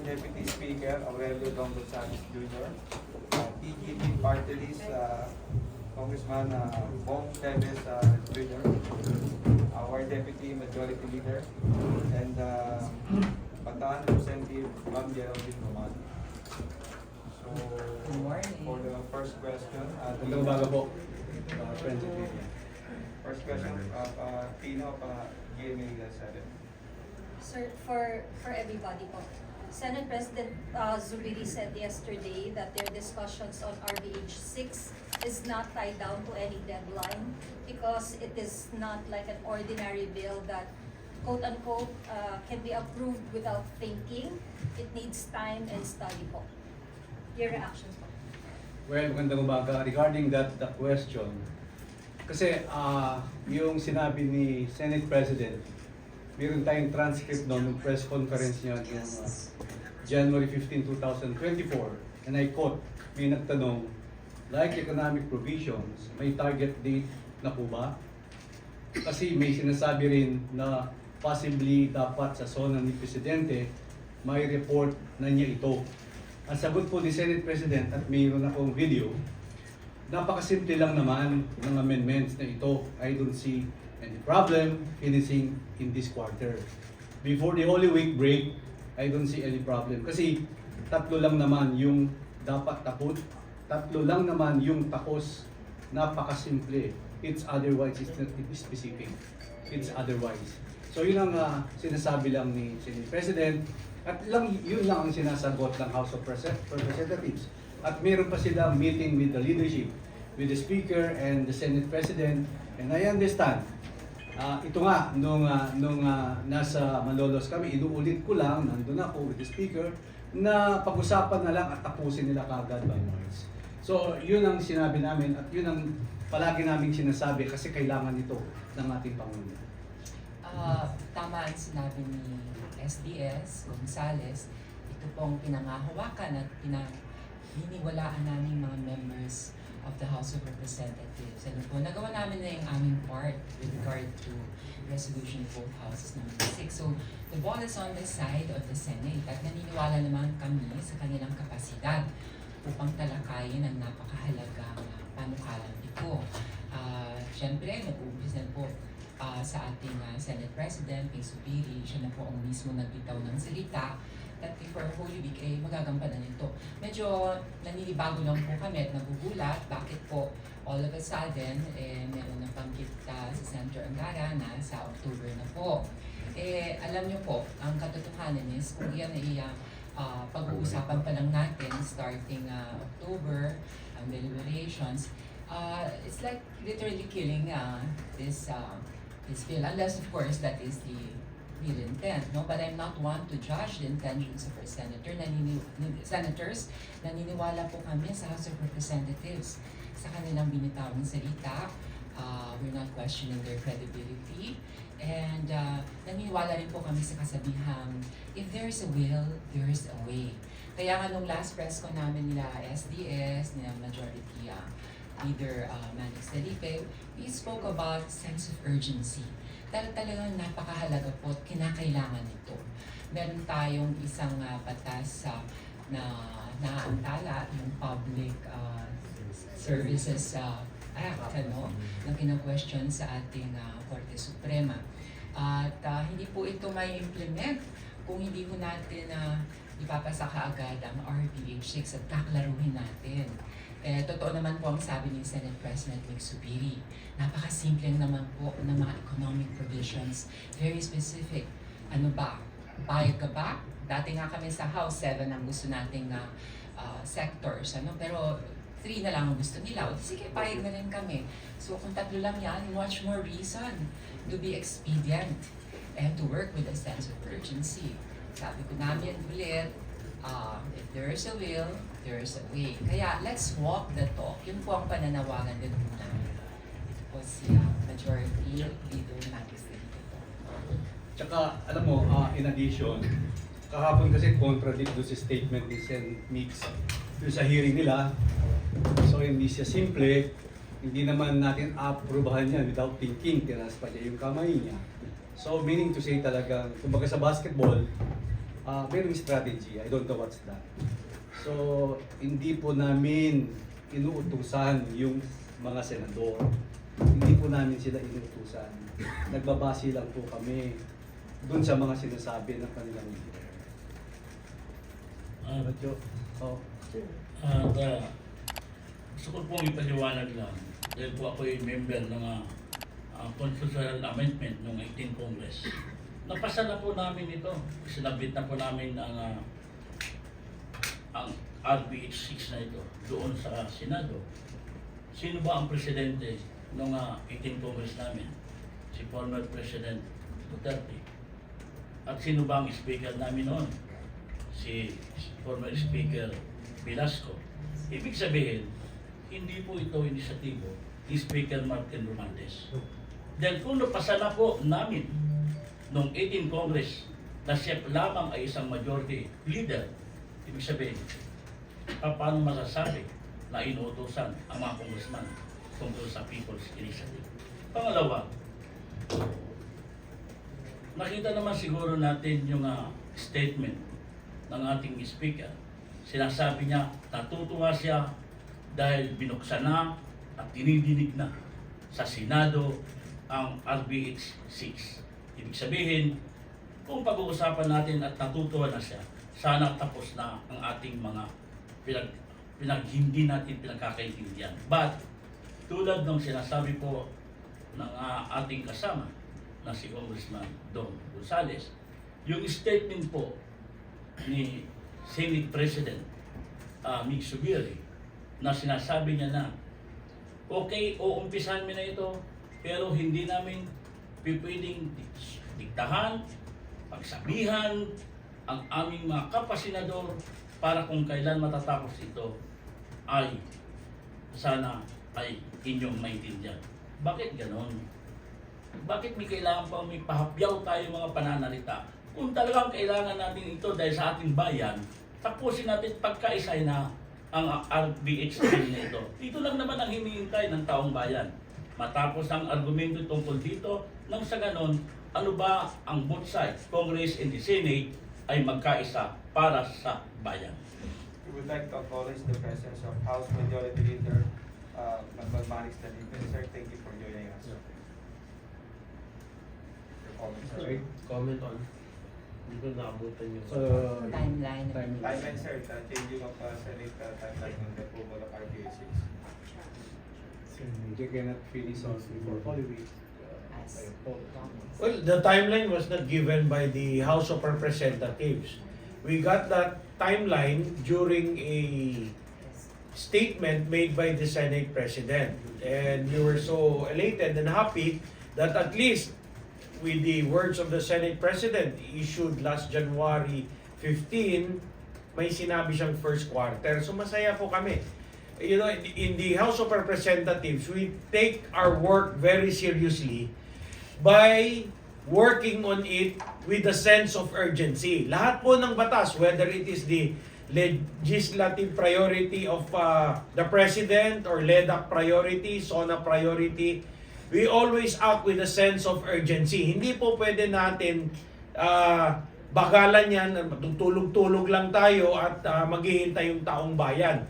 Deputy Speaker Aurelio Don Gonzales Jr., TGP Party List Congressman Bong Teves Jr., our Deputy Majority Leader, and Bataan Representative Ma'am Geraldine Roman. So, Good morning. for the first question, Magandang umaga po, friends and media. first question, Pino of GMA 7. Sir, for everybody po. Senate President Zubiri said yesterday that their discussions on RBH 6 is not tied down to any deadline because it is not like an ordinary bill that quote-unquote can be approved without thinking. It needs time and study po. Your reactions po. Well, magandang umaga. Regarding that the question, kasi yung sinabi ni Senate President, meron tayong transcript noon ng press conference niya yung January 15, 2024, and I quote, may nagtanong, like economic provisions, may target date na po ba? Kasi may sinasabi rin na possibly dapat sa zona ni Presidente, may report na niya ito. Ang sagot po ni Senate President, at mayroon akong video, napakasimple lang naman ng amendments na ito. I don't see any problem finishing in this quarter. Before the Holy Week break, I don't see any problem. Kasi tatlo lang naman yung dapat tapos. Tatlo lang naman yung tapos. Napakasimple. It's otherwise, it's not specific. It's otherwise. So yun ang sinasabi lang ni Senate President. At yun lang ang sinasagot ng House of Representatives. At meron pa silang meeting with the leadership, with the Speaker and the Senate President. And I understand, ito nga, nung nasa Malolos kami, inuulit ko lang, nandun ako with the Speaker, na pag-usapan na lang at tapusin nila kagad by March. So yun ang sinabi namin at yun ang palagi naming sinasabi kasi kailangan ito ng ating Pangulo. Tama ang sinabi ni SDS Gonzales. Ito pong pinangahawakan at pinaniniwalaan namin mga members of the House of Representatives. Ano po, nagawa namin na yung aming part with regard to resolution of both houses number 6. So, the ball is on the side of the Senate at naniniwala naman kami sa kanilang kapasidad upang talakayin ang napakahalagang panukalang ito. Siyempre, nag-uumpisa po sa ating Senate President, Ping Zubiri, siya na po ang mismo nagbitaw ng salita that before Holy Week ay magagampanan nito. Medyo naninibago lang po kami at nagugulat bakit po all of a sudden meron ng panggit sa Senator Angara na sa October na po. Alam niyo po, ang katotohanan is kung yan ay pag-uusapan pa lang natin starting October, ang deliberations, it's like literally killing this bill, unless of course that is the real intent, no? But I'm not one to judge the intentions of our senators. Naniniwala po kami sa House of Representatives sa kanilang binitawang salita. We're not questioning their credibility. And naniniwala rin po kami sa kasabihang, if there's a will, there's a way. Kaya nga nung last press ko namin nila SDS, nila Majority Leader Manny Felipe, we spoke about sense of urgency. Talagang napakahalaga po at kinakailangan ito. Meron tayong isang batas na naaantala, yung Public Services Act, na kina-question sa ating Korte Suprema. At hindi po ito may implement kung hindi po natin ipapasa kaagad ang RBH 6 at kaklaruhin natin. Totoo naman po ang sabi ni Senate President Ping Zubiri. Napakasimple naman po ng mga economic provisions. Very specific. Ano ba? Bayad ka ba? Dati nga kami sa House, 7 ang gusto nating sectors. Pero 3 na lang ang gusto nila. O sige, bayad na rin kami. So kung 3 lang yan, much more reason to be expedient and to work with a sense of urgency. Sabi ko namin ulit, if there is a will, there is a way. Kaya let's walk the talk. Yun po ang pananawagan din po namin. Ito po si Majority Leader Manny Felipe po. Tsaka, alam mo, in addition, kahapon kasi contradict doon si statement ni Sen. Mix doon sa hearing nila. So hindi siya simple, hindi naman natin approbahan yan without thinking, tinas pa niya yung kamay niya. So meaning to say talagang, kumbaga sa basketball, merong strategy. I don't know what's that. So, hindi po namin inuutusan yung mga senador. Hindi po namin sila inuutusan. Nagbabase lang po kami dun sa mga sinasabi ng kanilang leader. Oh. Gusto ko pong ipaliwanag lang dahil po ako ay member ng constitutional amendment ng 18 Congress. Napasa na po namin ito. Sinabit na po namin ang RBH 6 na ito doon sa Senado. Sino ba ang presidente ng 18 Congress namin? Si former President Duterte. At sino ba ang speaker namin noon? Si former Speaker Velasco. Ibig sabihin, hindi po ito inisyatibo ni Speaker Martin Romualdez. Dahil kung napasa na po namin noong 18 Congress na siya lamang ay isang majority leader, ibig sabihin, paano masasabi na inuutosan ang mga congressman tungkol sa People's Initiative? Pangalawa, nakita naman siguro natin yung statement ng ating speaker. Sinasabi niya, natutuwa siya dahil binuksan na at dinidinig na sa Senado ang RBH 6. Ibig sabihin, kung pag-uusapan natin at natutuwa na siya, sana tapos na ang ating mga hindi natin pinagkakaintindihan. But, tulad ng sinasabi po ng ating kasama na si Congressman Don Gonzales, yung statement po ni Senate President Mig Zubiri na sinasabi niya na okay, uumpisan mo na ito, pero hindi namin pipwedeng diktahan, pagsabihan ang aming mga kapasenador para kung kailan matatapos ito ay sana ay inyong maintindihan. Bakit ganon? Bakit may kailangan pa may pahapyaw tayo mga pananalita? Kung talagang kailangan natin ito dahil sa ating bayan, tapusin natin pagkaisay na ang RBH na ito. Dito lang naman ang hinihintay ng taong bayan. Matapos ang argumento tungkol dito, nang sa ganon, ano ba ang both sides, Congress and the Senate, ay magkaisa para sa bayan. We would like to acknowledge the presence of House Majority Leader Manix Dalipe. Sir, thank you for joining us. Your comments, sir. Sorry. Comment on. Hindi ko naabutan yung Timeline. Timeline, sir, changing of Senate timeline on the approval of RBH 6. They cannot finish on before Holy Week. As Well, the timeline was not given by the House of Representatives. We got that timeline during a statement made by the Senate President. And we were so elated and happy that at least with the words of the Senate President issued last January 15, may sinabi siyang first quarter. So masaya po kami. You know, in the House of Representatives, we take our work very seriously by working on it with a sense of urgency. Lahat po ng batas, whether it is the legislative priority of the President or LEDAC priority, SONA priority, we always act with a sense of urgency. Hindi po pwede natin bagalan yan, tutulog-tulog lang tayo at maghihintay yung taong bayan.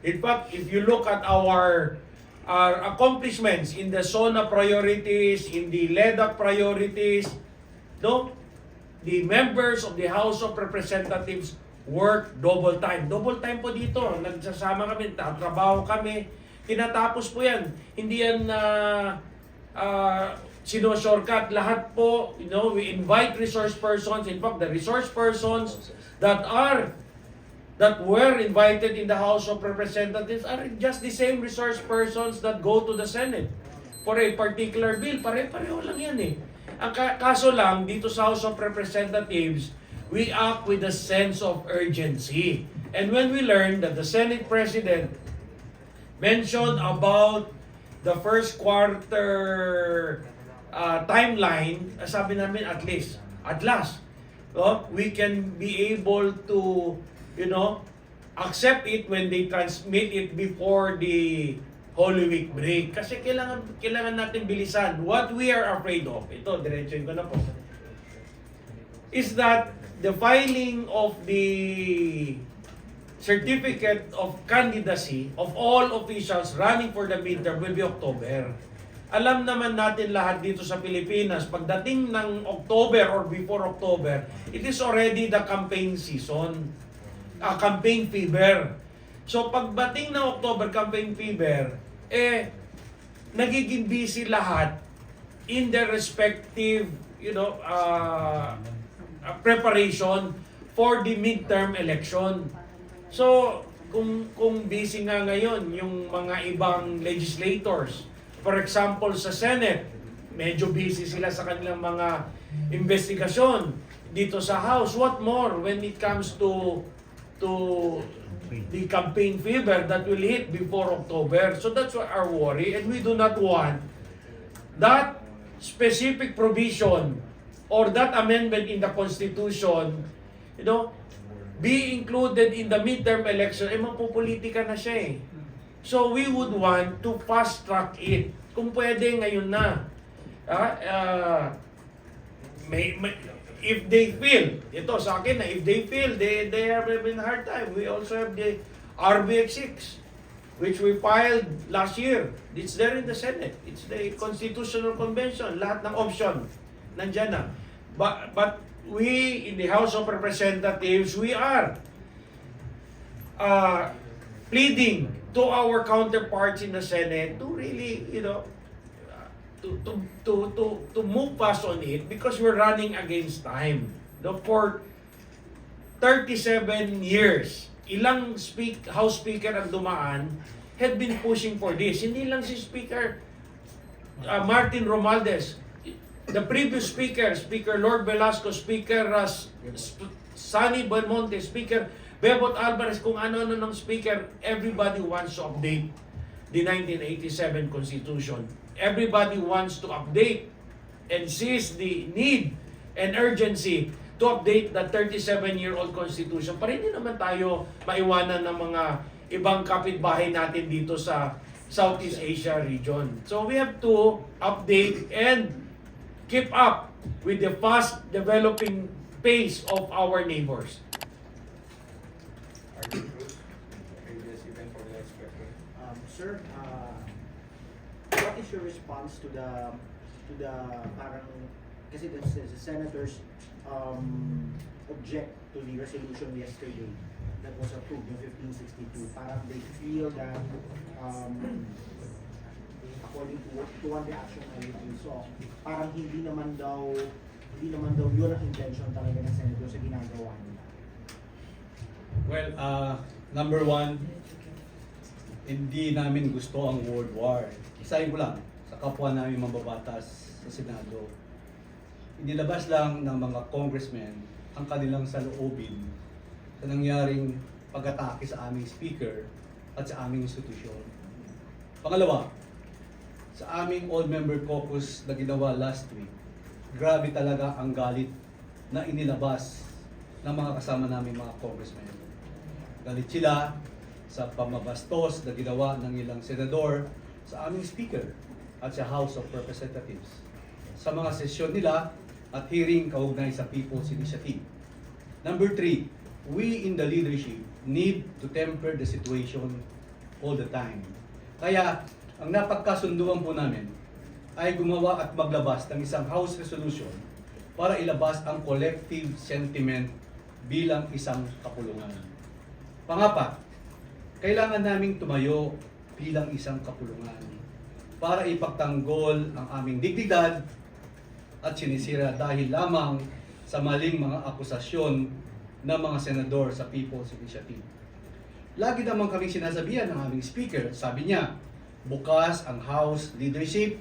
In fact, if you look at our accomplishments in the SONA priorities, in the LEDAC priorities, no, the members of the House of Representatives work double time. Double time po dito. Nagsasama kami, tatrabaho kami. Tinatapos po yan. Hindi yan sino-shortcut. Lahat po, you know, we invite resource persons. In fact, the resource persons that were invited in the House of Representatives are just the same resource persons that go to the Senate for a particular bill. Pare-pareho lang yan eh. Ang kaso lang, dito sa House of Representatives, we act with a sense of urgency. And when we learned that the Senate President mentioned about the first quarter timeline, sabi namin at last, we can be able to, you know, accept it when they transmit it before the Holy Week break. Kasi kailangan natin bilisan. What we are afraid of, ito, diretsuin ko na po, is that the filing of the certificate of candidacy of all officials running for the midterm will be October. Alam naman natin lahat dito sa Pilipinas, pagdating ng October or before October, it is already the campaign season, campaign fever. So pagdating ng October campaign fever, nagiging busy lahat in their respective, preparation for the midterm election. So, kung busy nga ngayon yung mga ibang legislators, for example sa Senate, medyo busy sila sa kanilang mga investigasyon. Dito sa House, what more when it comes to the campaign fever that will hit before October. So that's our worry, and we do not want that specific provision or that amendment in the Constitution, be included in the midterm election, mapupolitika na siya eh. So we would want to fast track it. Kung pwede ngayon na. If they feel, ito sa akin na, if they feel they are having a hard time, we also have the RBX6, which we filed last year. It's there in the Senate. It's the Constitutional Convention. Lahat ng option nandyan na. But we in the House of Representatives, we are pleading to our counterparts in the Senate to really, to move fast on it because we're running against time. For 37 years, ilang House Speaker ang dumaan had been pushing for this. Hindi lang si Speaker Martin Romualdez. The previous Speaker, Speaker Lord Velasco, Speaker Sonny Belmonte, Speaker Bebot Alvarez, kung ano-ano ng Speaker, everybody wants to update the 1987 Constitution. Everybody wants to update and sees the need and urgency to update the 37-year-old Constitution. Para hindi naman tayo maiwanan ng mga ibang kapitbahay natin dito sa Southeast Asia region. So we have to update and keep up with the fast developing pace of our neighbors. RD Cruz, previous event for the next question. Sir, what is your response to the parang kasi the senators object to the resolution yesterday that was approved, yung 1562. Parang they feel that according to one reaction I saw, parang hindi naman daw yun ang intention talaga ng senator sa ginagawa nila. Well, number one, hindi namin gusto ang World War. Isahin ko lang, sa kapwa namin mababatas sa Senado, inilabas lang ng mga congressmen ang kanilang saloobin sa nangyaring pag-atake sa aming speaker at sa aming institusyon. Pangalawa, sa aming all-member caucus na ginawa last week, grabe talaga ang galit na inilabas ng mga kasama namin mga congressmen. Galit sila sa pamabastos na ginawa ng ilang senador sa aming speaker at sa House of Representatives sa mga sesyon nila at hearing kaugnay sa People's Initiative. Number 3, we in the leadership need to temper the situation all the time. Kaya, ang napagkasunduan po namin ay gumawa at maglabas ng isang House Resolution para ilabas ang collective sentiment bilang isang kapulungan. Pangapat, kailangan naming tumayo bilang isang kapulungan para ipagtanggol ang aming dignidad at sinisira dahil lamang sa maling mga akusasyon ng mga senador sa People's Initiative. Lagi naman kaming sinasabihan ng aming speaker, sabi niya, bukas ang House leadership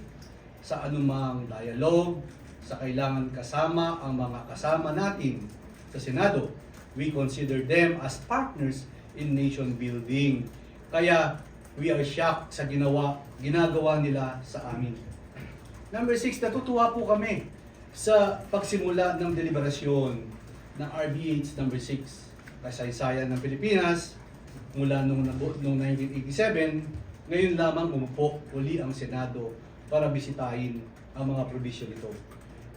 sa anumang dialogue, sa kailangan kasama ang mga kasama natin sa Senado. We consider them as partners in nation building. Kaya we are shocked sa ginagawa nila sa amin. Number 6, natutuwa po kami sa pagsimula ng deliberasyon ng RBH number 6, kasaysayan ng Pilipinas mula noong 1987, ngayon lamang umupo uli ang Senado para bisitahin ang mga provision nito.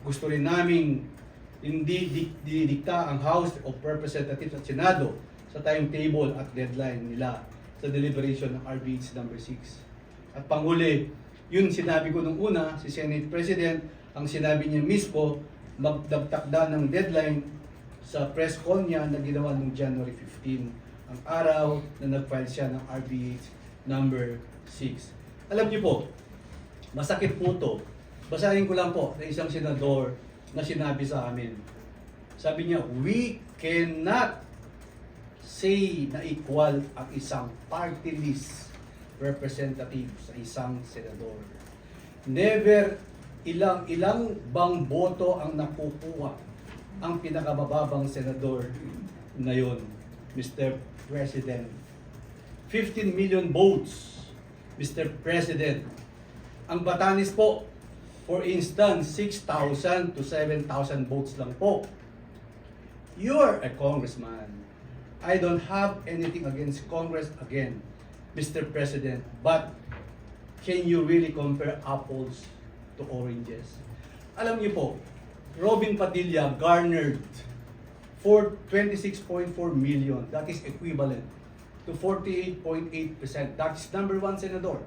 Gusto rin naming Hindi didikta ang House of Representatives at Senado sa timetable at deadline nila sa deliberation ng RBH number 6. At panghuli, yun sinabi ko nung una, si Senate President, ang sinabi niya mismo, magdagtakda ng deadline sa press con niya na ginawa noong January 15, ang araw na nag-file siya ng RBH number 6. Alam niyo po, masakit po to. Basahin ko lang po na isang senador na sinabi sa amin. Sabi niya, we cannot say na equal ang isang party list representative sa isang senador. Never ilang bang boto ang nakukuha ang pinakamababang senador na yon, Mr. President. 15 million votes, Mr. President. Ang Batanes po, for instance, 6,000 to 7,000 votes lang po. You're a congressman. I don't have anything against Congress again, Mr. President, but can you really compare apples to oranges? Alam niyo po, Robin Padilla garnered for 26.4 million. That is equivalent to 48.8%. That is number 1 senador.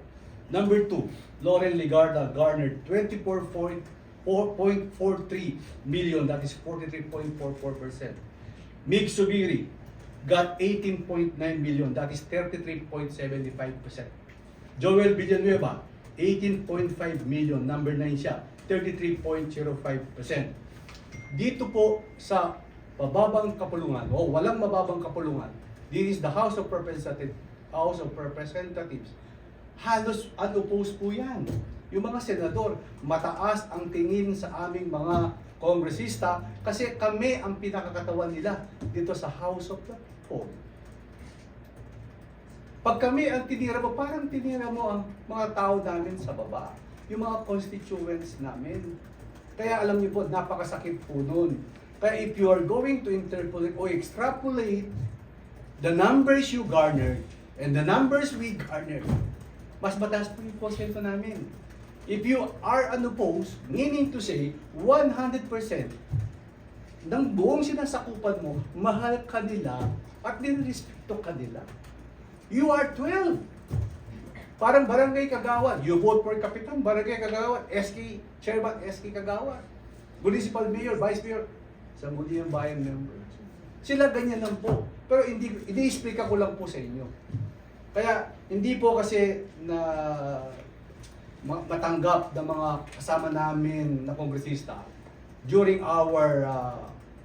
Number 2, Lauren Legarda garnered 24.43 million. That is 43.44%. Mig Subiri got 18.9 million. That is 33.75%. Joel Villanueva, 18.5 million. Number 9 siya. 33.05%. Dito po sa mababang kapulungan o walang mababang kapulungan, this is the House of Representatives. Halos unopposed po yan. Yung mga senador, mataas ang tingin sa aming mga kongresista kasi kami ang pinakakatawan nila dito sa House of the People. Pag kami ang tinira mo, parang tinira mo ang mga tao namin sa baba. Yung mga constituents namin. Kaya alam niyo po, napakasakit po nun. Kaya if you are going to interpolate o extrapolate the numbers you garnered and the numbers we garnered, mas mataas po yung porsyento namin. If you are unopposed, meaning to say, 100% ng buong sinasakupan mo, mahal ka nila at nirespekto ka nila. You are 12. Parang barangay kagawad. You vote for kapitan, barangay kagawad, SK, chairman, SK kagawad. Municipal mayor, vice mayor, Sangguniang Bayan member. Sila ganyan lang po. Pero ini-explica ko lang po sa inyo. Kaya hindi po kasi na matanggap ng mga kasama namin na kongresista during our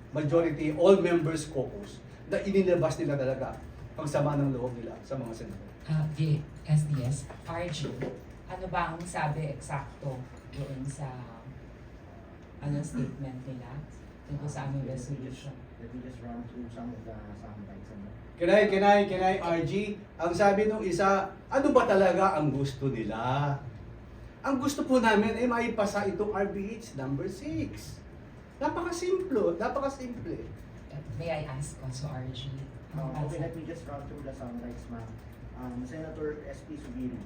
majority all members caucus na inilabas nila talaga ang sama ng loob nila sa mga senador. The SDS, RG, ano ba ang sabi eksakto doon sa statement nila tungkol sa aming resolution? Let me just run through some of the soundbites. Can I, RG? Ang sabi nung isa, ano ba talaga ang gusto nila? Ang gusto po namin ay maipasa itong RBH number 6. Napakasimple. May I ask also, RG? Okay, let me just run through the soundbites, ma'am. Senator SP Subiri,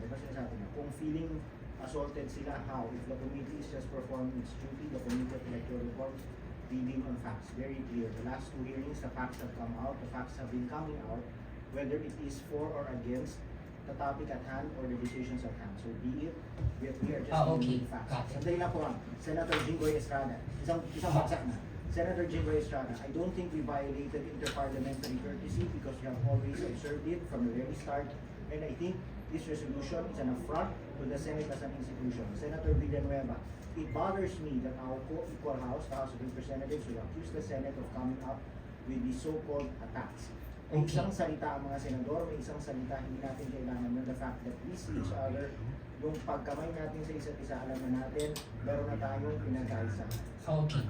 diba sinasabi niya, kung feeling assaulted sila, how? If the committee is just performing its duty, the Committee of Electoral Reforms, reading on facts, very clear. The last 2 hearings, the facts have come out, the facts have been coming out, whether it is for or against the topic at hand or the decisions at hand. So be it, we are just okay. facts. Got it. Sandali lang po lang, Senator Jinggoy Estrada, isang bagsak na. Senator Jinggoy Estrada, I don't think we violated interparliamentary courtesy because we have always observed it from the very start. And I think this resolution is an affront to the Senate as an institution. Senator Villanueva, it bothers me that our co-equal house, the House of Representatives, will accuse the Senate of coming up with the so-called attacks. May Okay. isang salita ang mga senador, may isang salita hindi natin kailangan ng the fact that we see each other, yung pagkamay natin sa isa't isa, alam na natin, meron na tayong pinag-aisa. Okay.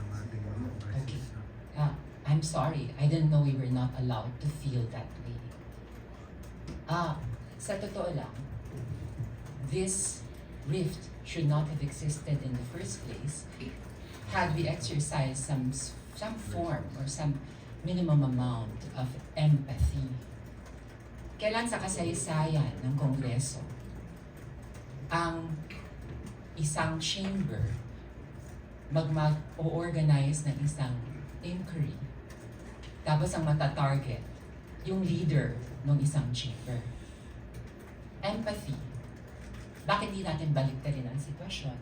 I'm sorry. I didn't know we were not allowed to feel that way. Sa totoo lang, this rift should not have existed in the first place had we exercised some form or some minimum amount of empathy. Kailan sa kasaysayan ng Kongreso ang isang chamber mag-organize ng isang inquiry. Tapos ang mata-target, yung leader ng isang chamber. Empathy. Bakit di natin baliktarin ang sitwasyon?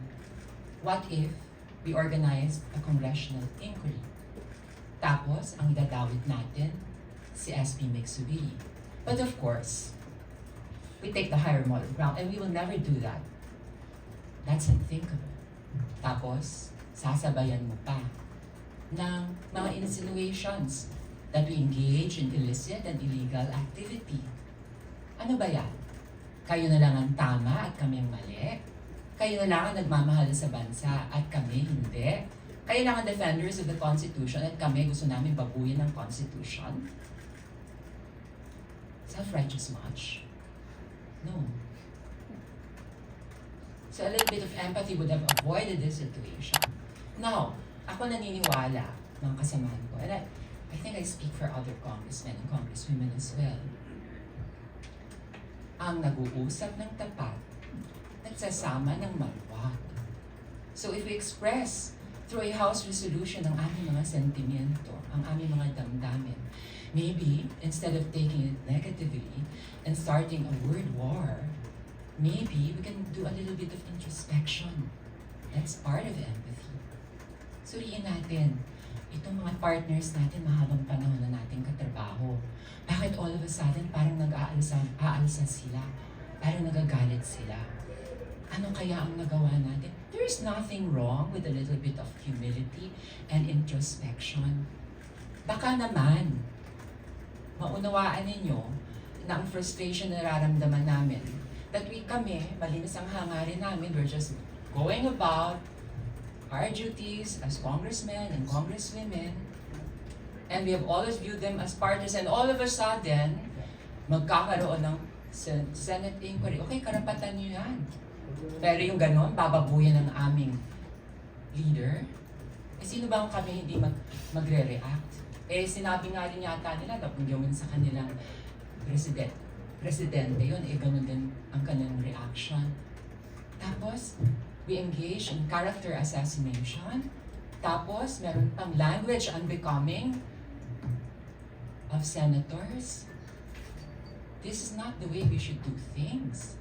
What if we organize a congressional inquiry? Tapos, ang idadawit natin, si SP Mixubiri. But of course, we take the higher moral ground and we will never do that. That's unthinkable. Tapos, sasabayan mo pa ng mga insinuations that we engage in illicit and illegal activity. Ano ba yan? Kayo na lang ang tama at kami ang mali? Kayo na lang ang nagmamahal sa bansa at kami hindi? Kayo lang ang defenders of the Constitution at kami gusto namin baguhin ang Constitution? Self-righteous much? No. So a little bit of empathy would have avoided this situation. Now, ako naniniwala, mga kasamahan ko, and I think I speak for other congressmen and congresswomen as well. Ang nag-uusap ng tapat, nagsasama ng maluwag. So if we express through a House resolution ang aming mga sentimiento, ang aming mga damdamin, maybe instead of taking it negatively and starting a word war, maybe we can do a little bit of introspection. That's part of empathy. Suriin natin, itong mga partners natin, mahabang panahon na nating katrabaho. Bakit all of a sudden parang aalsa sila? Parang nagagalit sila? Ano kaya ang nagawa natin? There is nothing wrong with a little bit of humility and introspection. Baka naman, maunawaan ninyo na ang frustration na nararamdaman namin, that kami, malinis ang hangarin namin, we're just going about our duties as congressmen and congresswomen, and we have always viewed them as partners, and all of a sudden, magkakaroon ng Senate inquiry. Okay, karapatan nyo yan. Pero yung ganon, bababuyan ng aming leader. Eh, sino ba ang kami hindi magre-react? Eh, sinabi nga rin yata nila, dapat gawin sa kanilang presidente yun, eh, ganon din ang kanilang reaction. Tapos, we engage in character assassination. Tapos, meron pang language unbecoming of senators. This is not the way we should do things.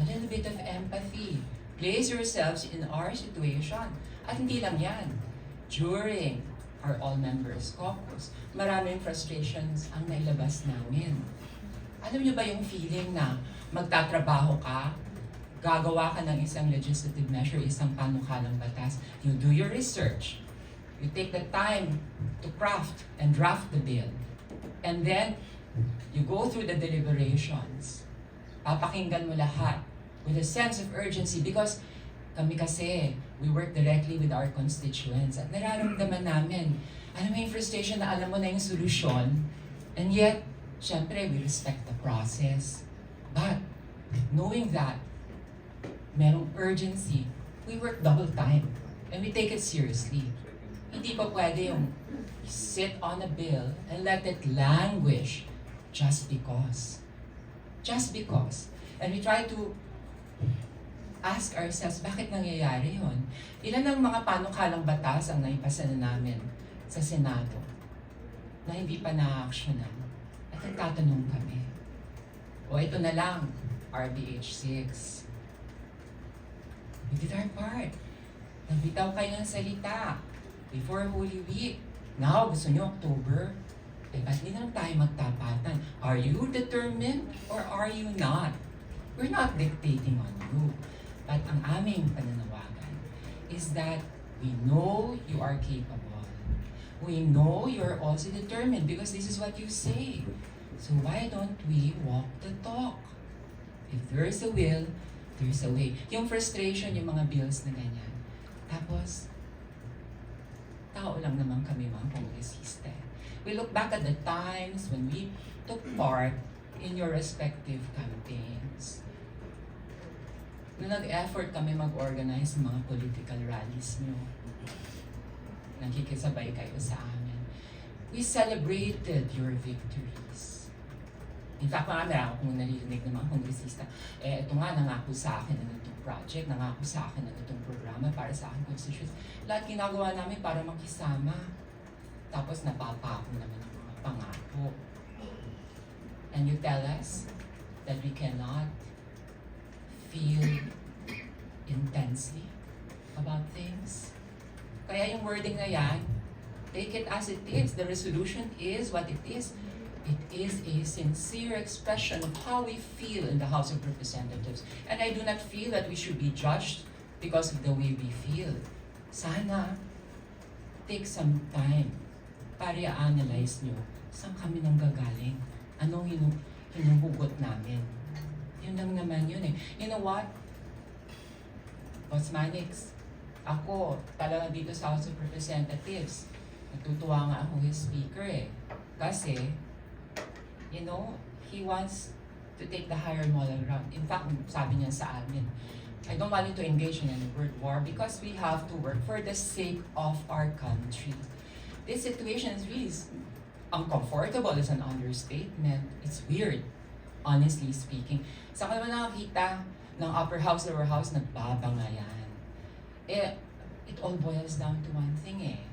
A little bit of empathy. Place yourselves in our situation. At hindi lang yan. During our all-members caucus, maraming frustrations ang nailabas namin. Alam niyo ba yung feeling na magtatrabaho ka, gagawa ka ng isang legislative measure, isang panukalang batas, you do your research, you take the time to craft and draft the bill, and then you go through the deliberations, papakinggan mo lahat with a sense of urgency because kami kasi, we work directly with our constituents at nararamdaman namin, alam mo yung frustration na alam mo na yung solusyon, and yet, syempre, we respect the process. But, knowing that, merong urgency, we work double time and we take it seriously. Hindi pa pwede yung sit on a bill and let it languish just because. Just because. And we try to ask ourselves, bakit nangyayari yun? Ilan ang mga panukalang batas ang naipasa na namin sa Senado na hindi pa na-actionan? At nagtatanong kami. O ito na lang, RBH 6. We did our part. Nagbitaw kayo ng salita before Holy Week. Now, gusto nyo October? Eh, ba't di na lang tayo magtapatan? Are you determined or are you not? We're not dictating on you. But ang aming pananawagan is that we know you are capable. We know you're also determined because this is what you say. So why don't we walk the talk? If there's a will, there's a way. Yung frustration, yung mga bills na ganyan. Tapos, tao lang naman kami mga kongresista. We look back at the times when we took part in your respective campaigns. Nung nag-effort kami mag-organize ng mga political rallies nyo, nakikisabay kayo sa amin. We celebrated your victories. In fact, marami akong naririnig ng mga kongresista, ito nga, nangako sa akin ng itong project, nangako sa akin ng itong programa para sa aking constituents. Lahat ginagawa namin para makisama. Tapos napapako naman ang mga pangako. And you tell us that we cannot feel intensely about things. Kaya yung wording na yan, take it as it is. The resolution is what it is. It is a sincere expression of how we feel in the House of Representatives. And I do not feel that we should be judged because of the way we feel. Sana, take some time para i-analyze nyo saan kami nanggagaling. Anong hinuhugot namin. Yun lang naman yun eh. You know what? Boss Manix, ako talaga dito sa House of Representatives, natutuwa nga ako yung speaker eh. Kasi, you know, he wants to take the higher moral ground. In fact, sabi niya sa amin, I don't want you to engage in any word war because we have to work for the sake of our country. This situation is really uncomfortable is an understatement. It's weird, honestly speaking. Saan ka naman nakakita ng upper house, lower house, nagbabangayan? It all boils down to one thing eh.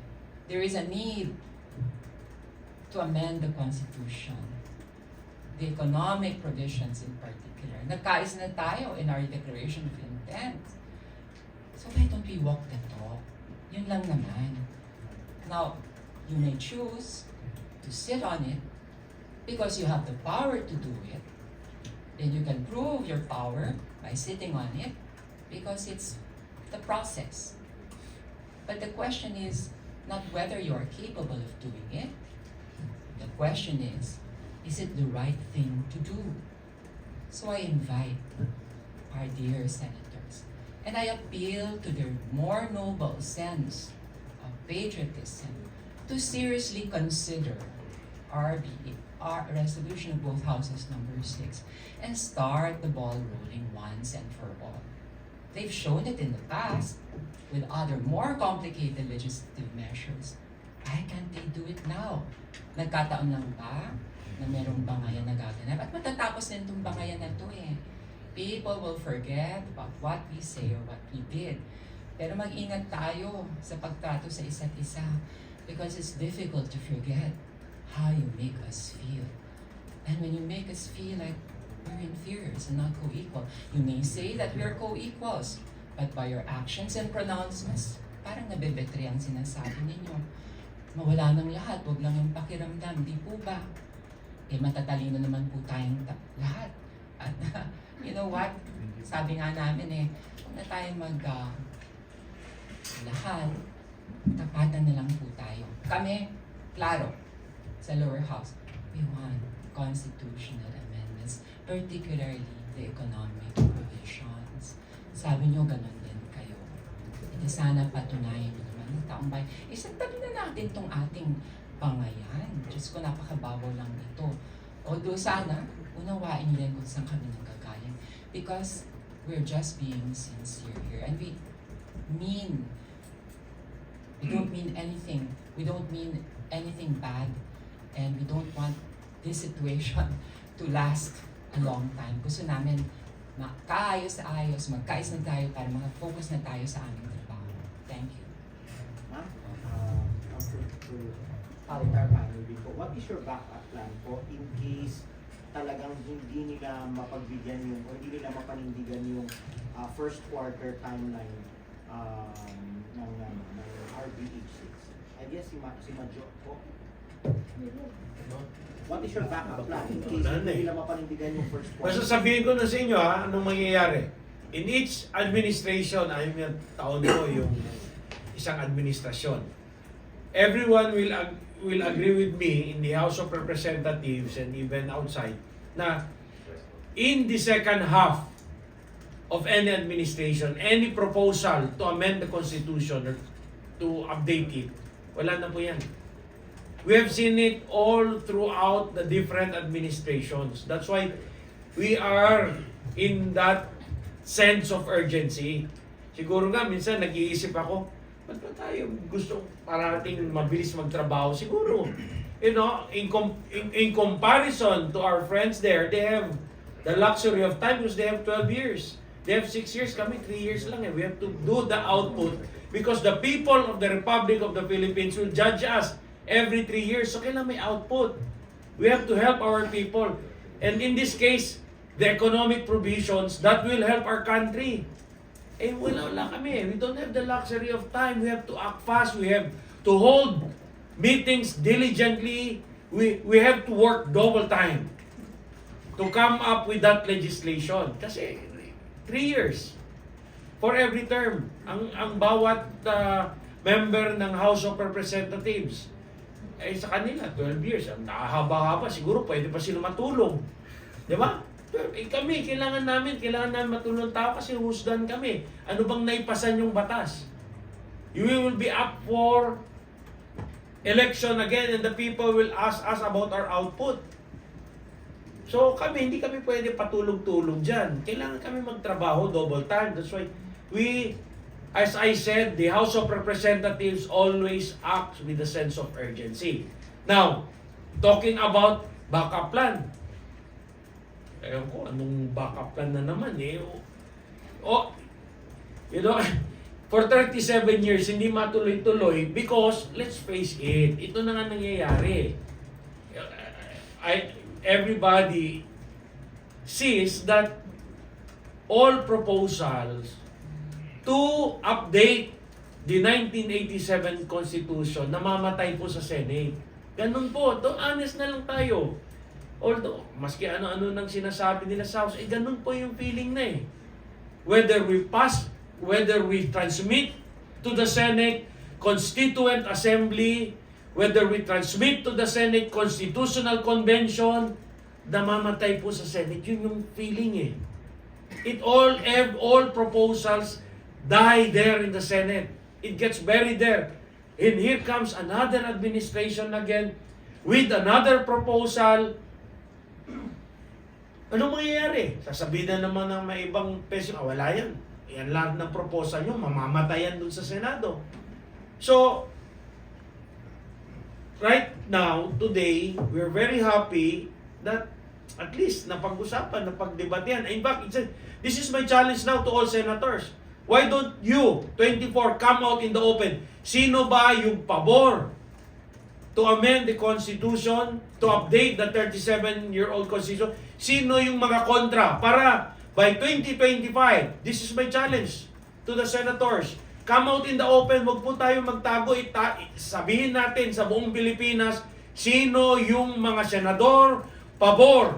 There is a need to amend the Constitution. The economic provisions in particular. Nagkais na tayo in our Declaration of Intent. So why don't we walk the talk? Yun lang naman. Now, you may choose to sit on it because you have the power to do it. Then you can prove your power by sitting on it because it's the process. But the question is not whether you are capable of doing it. The question is it the right thing to do? So I invite our dear senators and I appeal to their more noble sense of patriotism to seriously consider our resolution of both houses number 6 and start the ball rolling once and for all. They've shown it in the past with other more complicated legislative measures. Why can't they do it now? Nagkataon lang ba na merong bangayan na gaganap? At matatapos na itong bangayan na to eh. People will forget about what we say or what we did. Pero mag-ingat tayo sa pagtrato sa isa't isa because it's difficult to forget how you make us feel. And when you make us feel like we're inferiors and not co-equal, you may say that we're co-equals, but by your actions and pronouncements, parang nabebetre ang sinasabi ninyo. Mawala ng lahat, wag lang yung pakiramdam, di po ba? Eh matatalino naman po tayong lahat. At you know what? Sabi nga namin eh, kung na tayo lahat, tapatan na lang po tayo. Kami, klaro, sa lower house, we want constitutional amendments, particularly the economic provisions. Sabi nyo, ganun din kayo. Hindi sana patunayan nyo naman ng taong bayan. Isang tabi na natin tong ating pangayan. Diyos ko, napakababaw lang ito. Although sana, unawain nyo rin kung saan kami nanggagaling. Because we're just being sincere here. And we don't mean anything. We don't mean anything bad. And we don't want this situation to last a long time. Gusto namin magkaayos, magkais na tayo para mag-focus na tayo sa aming trabaho. Thank you. Ma'am, to our panel before, what is your backup plan po in case talagang hindi nila mapagbigyan yung o hindi nila mapanindigan yung first quarter timeline ng RBH6? I guess si Majo po. What is your backup plan in case hindi nila mapanindigan yung first quarter? Basta sabihin ko na sa inyo anong mangyayari. In each administration, ay yung taon ko yung isang administrasyon. Everyone will agree with me in the House of Representatives and even outside na in the second half of any administration, any proposal to amend the Constitution or to update it, wala na po yan. We have seen it all throughout the different administrations. That's why we are in that sense of urgency. Siguro nga, minsan nag-iisip ako, ba't ba tayo gusto parating mabilis magtrabaho? Siguro, You know, in comparison to our friends there, they have the luxury of time because they have 12 years. They have 6 years, kami 3 years lang eh. We have to do the output because the people of the Republic of the Philippines will judge us every 3 years. So kailangan may output. We have to help our people. And in this case, the economic provisions that will help our country. Eh, wala kami. We don't have the luxury of time. We have to act fast. We have to hold meetings diligently. We have to work double time to come up with that legislation. Kasi 3 years for every term. Ang bawat member ng House of Representatives ay sa kanila 12 years. Ang nakahaba-haba siguro pwede pa sila matulong. 'Di ba? Kami kailangan namin matulong tao kasi husgan kami. Ano bang naipasan yung batas? You will be up for election again and the people will ask us about our output. So hindi kami pwede patulog-tulog dyan. Kailangan kami magtrabaho double time. That's why as I said, the House of Representatives always acts with a sense of urgency. Now, talking about backup plan. Ewan ko, anong backup plan na naman eh. You know, for 37 years, hindi matuloy-tuloy because, let's face it, ito na nga nangyayari. Everybody sees that all proposals to update the 1987 Constitution namamatay po sa Senate. Ganun po. Honest na lang tayo. Although, maski ano-ano nang sinasabi nila sa House, ganun po yung feeling na eh. Whether we pass, whether we transmit to the Senate Constituent Assembly, whether we transmit to the Senate Constitutional Convention, namamatay po sa Senate. Yun yung feeling eh. All proposals die there in the Senate. It gets buried there. And here comes another administration again with another proposal. Ano mangyayari? Sasabihin na naman ng may ibang peso, wala yan. Yan lahat ng proposal nyo, mamamatayan dun sa Senado. So, right now, today, we're very happy that at least napag-usapan, napagdebatehan. In fact, this is my challenge now to all senators. Why don't you, 24, come out in the open? Sino ba yung pabor to amend the Constitution, to update the 37-year-old Constitution? Sino yung mga kontra? Para by 2025, this is my challenge to the senators. Come out in the open, wag po tayo magtago. Sabihin natin sa buong Pilipinas, sino yung mga senador pabor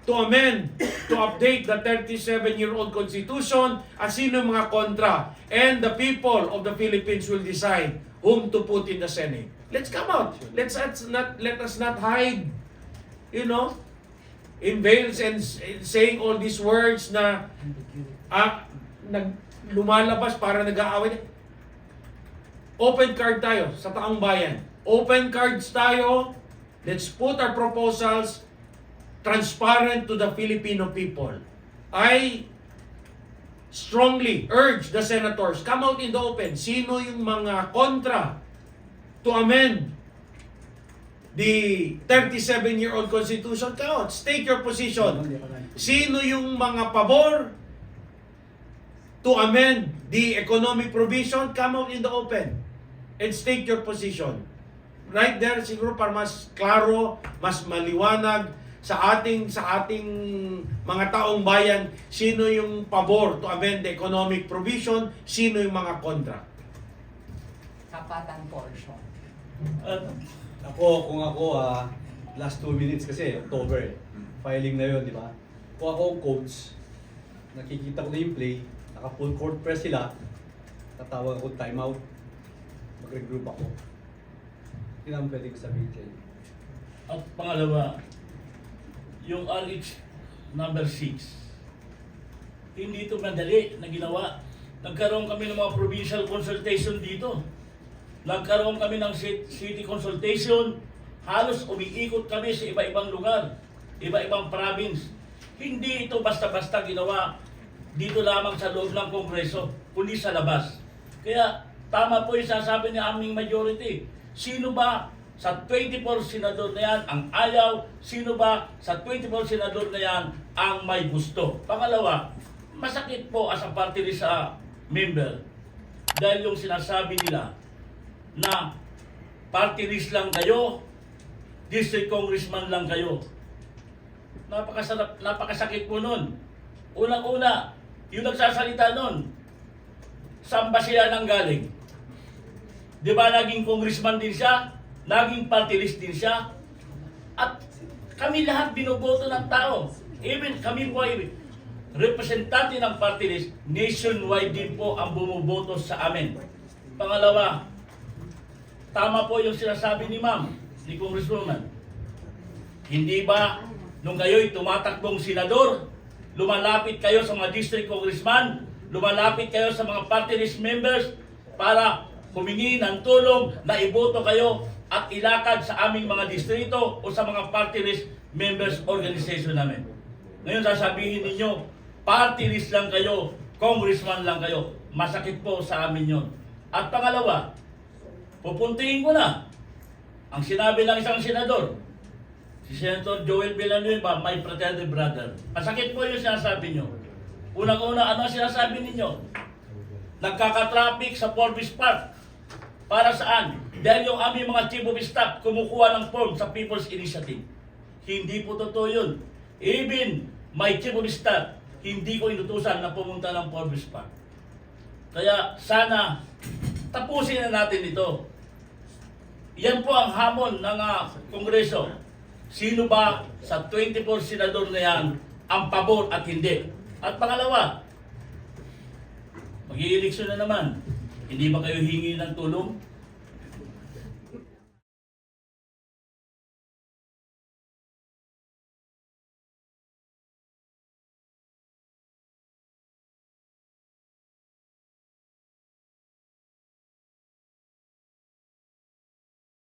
to amend, to update the 37-year-old Constitution, at sino yung mga kontra. And the people of the Philippines will decide whom to put in the Senate. Let's come out. Let us not hide, in veils and saying all these words na lumalabas para nag-aaway. Open card tayo sa taong bayan. Open cards tayo. Let's put our proposals transparent to the Filipino people. I strongly urge the senators, come out in the open. Sino yung mga kontra to amend the 37-year-old Constitution? Come out, state your position. Sino yung mga pabor to amend the economic provision? Come out in the open and state your position. Right there, siguro para mas klaro, mas maliwanag sa ating mga taong bayan, sino yung pabor to amend the economic provision, sino yung mga kontra. Kapatan portion. Kung ako, last 2 minutes kasi, October eh. Filing na yun, di ba? Kung ako coach, nakikita ko na yung play, naka-full court press sila, tatawag ako time out, mag-regroup ako. Yun ang pwede ko sabihin sa inyo. At pangalawa, yung RH number 6, hindi ito madali na ginawa. Nagkaroon kami ng mga provincial consultation dito. Nagkaroon kami ng city consultation. Halos umiikot kami sa iba-ibang lugar, iba-ibang province. Hindi ito basta-basta ginawa dito lamang sa loob ng Kongreso, kundi sa labas. Kaya tama po yung sasabi ni aming majority. Sino ba sa 24 senador na yan ang ayaw? Sino ba sa 24 senador na yan ang may gusto? Pangalawa, masakit po as a party list member dahil yung sinasabi nila na party list lang kayo, district congressman lang kayo. Napakasakit po nun. Unang-una, yung nagsasalita nun, saan ba siya nang galing? Di ba naging congressman din siya? Naging party list din siya? At kami lahat binoboto ng tao. Even kami po ay representante ng party list, nationwide din po ang bumuboto sa amin. Pangalawa, tama po yung sinasabi ni ma'am, ni Congresswoman. Hindi ba nung kayo'y tumatakbong senador, lumalapit kayo sa mga district congressman, lumalapit kayo sa mga party list members para humingi ng tulong na iboto kayo at ilakad sa aming mga distrito o sa mga party list members organization namin. Ngayon sasabihin ninyo, party list lang kayo, congressman lang kayo. Masakit po sa amin yon. At pangalawa, pupuntiin ko na ang sinabi ng isang senador, si Senator Joel Villanueva, my fraternal brother. Masakit po yung sinasabi nyo. Unang-una, ano sinasabi ninyo? Nagkaka-traffic sa Forbes Park. Para saan? Dahil yung aming mga chief of staff kumukuha ng form sa People's Initiative. Hindi po totoo yun. Even my chief of staff, hindi ko inutusan na pumunta ng Forbes Park. Kaya sana tapusin na natin ito. Yan po ang hamon ng Kongreso. Sino ba sa 24 senador na yan ang pabor at hindi? At pangalawa, mag-i-eleksyon na naman. Hindi ba kayo hingi ng tulong?